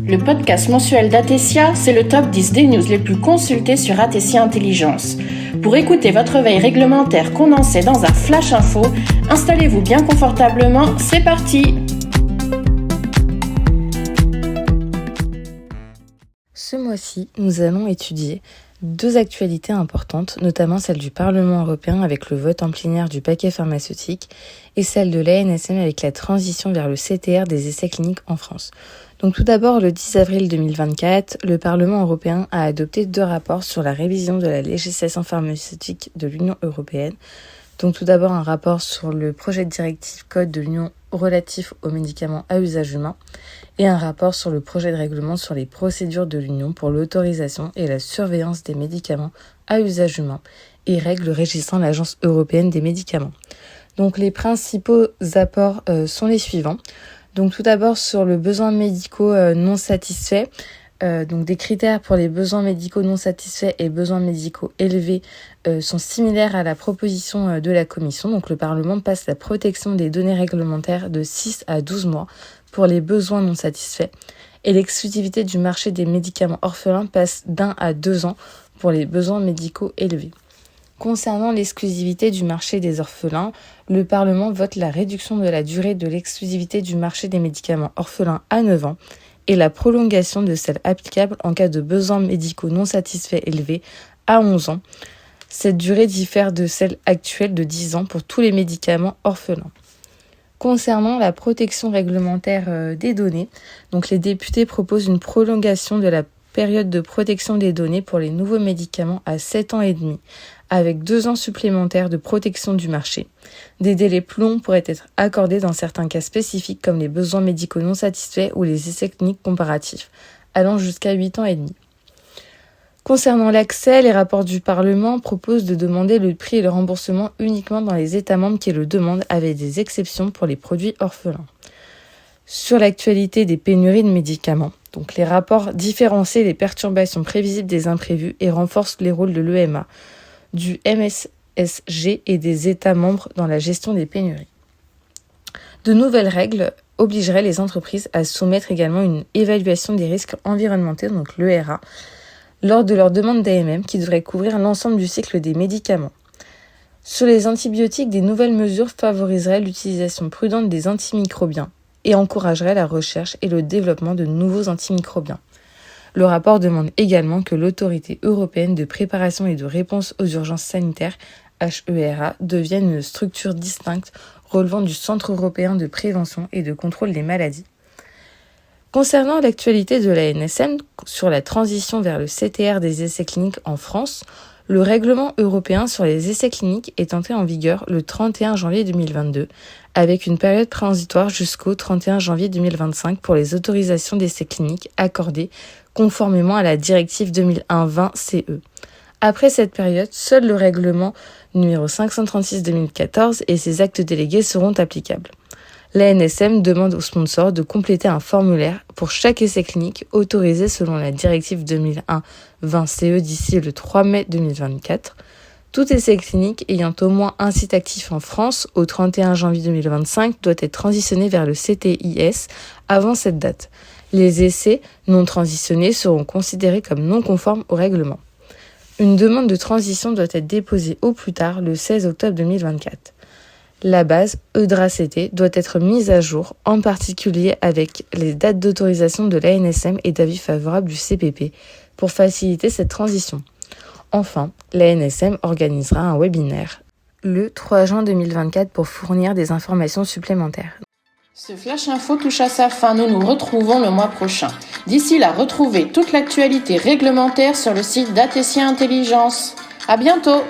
Le podcast mensuel d'Atesia, c'est le top 10 des news les plus consultées sur Atesia Intelligence. Pour écouter votre veille réglementaire condensée dans un flash info, installez-vous bien confortablement, c'est parti! Ce mois-ci, nous allons étudier deux actualités importantes, notamment celle du Parlement européen avec le vote en plénière du paquet pharmaceutique et celle de l'ANSM avec la transition vers le CTR des essais cliniques en France. Donc tout d'abord, le 10 avril 2024, le Parlement européen a adopté deux rapports sur la révision de la législation pharmaceutique de l'Union européenne. Donc tout d'abord, un rapport sur le projet de directive Code de l'Union relatif aux médicaments à usage humain et un rapport sur le projet de règlement sur les procédures de l'Union pour l'autorisation et la surveillance des médicaments à usage humain et règles régissant l'Agence européenne des médicaments. Donc les principaux apports sont les suivants. Donc tout d'abord sur le besoin médicaux non satisfaits. Donc des critères pour les besoins médicaux non satisfaits et besoins médicaux élevés sont similaires à la proposition de la Commission. Donc le Parlement passe la protection des données réglementaires de 6 à 12 mois pour les besoins non satisfaits et l'exclusivité du marché des médicaments orphelins passe d'1 à 2 ans pour les besoins médicaux élevés. Concernant l'exclusivité du marché des orphelins, le Parlement vote la réduction de la durée de l'exclusivité du marché des médicaments orphelins à 9 ans et la prolongation de celle applicable en cas de besoins médicaux non satisfaits élevés à 11 ans. Cette durée diffère de celle actuelle de 10 ans pour tous les médicaments orphelins. Concernant la protection réglementaire des données, donc les députés proposent une prolongation de la période de protection des données pour les nouveaux médicaments à 7 ans et demi, avec 2 ans supplémentaires de protection du marché. Des délais plus longs pourraient être accordés dans certains cas spécifiques comme les besoins médicaux non satisfaits ou les essais cliniques comparatifs, allant jusqu'à 8 ans et demi. Concernant l'accès, les rapports du Parlement proposent de demander le prix et le remboursement uniquement dans les États membres qui le demandent, avec des exceptions pour les produits orphelins. Sur l'actualité des pénuries de médicaments, donc les rapports différencient les perturbations prévisibles des imprévus et renforcent les rôles de l'EMA, du MSSG et des États membres dans la gestion des pénuries. De nouvelles règles obligeraient les entreprises à soumettre également une évaluation des risques environnementaux, donc l'ERA, lors de leur demande d'AMM qui devrait couvrir l'ensemble du cycle des médicaments. Sur les antibiotiques, des nouvelles mesures favoriseraient l'utilisation prudente des antimicrobiens et encourageraient la recherche et le développement de nouveaux antimicrobiens. Le rapport demande également que l'Autorité européenne de préparation et de réponse aux urgences sanitaires, HERA, devienne une structure distincte relevant du Centre européen de prévention et de contrôle des maladies. Concernant l'actualité de la l'ANSM sur la transition vers le CTR des essais cliniques en France, le règlement européen sur les essais cliniques est entré en vigueur le 31 janvier 2022, avec une période transitoire jusqu'au 31 janvier 2025 pour les autorisations d'essais cliniques accordées conformément à la directive 2001/20/CE. Après cette période, seul le règlement numéro 536/2014 et ses actes délégués seront applicables. L'ANSM demande aux sponsors de compléter un formulaire pour chaque essai clinique autorisé selon la directive 2001/20/CE d'ici le 3 mai 2024. Tout essai clinique ayant au moins un site actif en France au 31 janvier 2025 doit être transitionné vers le CTIS avant cette date. Les essais non transitionnés seront considérés comme non conformes au règlement. Une demande de transition doit être déposée au plus tard le 16 octobre 2024. La base EUDRA-CT doit être mise à jour, en particulier avec les dates d'autorisation de l'ANSM et d'avis favorable du CPP, pour faciliter cette transition. Enfin, l'ANSM organisera un webinaire le 3 juin 2024 pour fournir des informations supplémentaires. Ce Flash Info touche à sa fin, nous nous retrouvons le mois prochain. D'ici là, retrouvez toute l'actualité réglementaire sur le site d'Atesia Intelligence. À bientôt!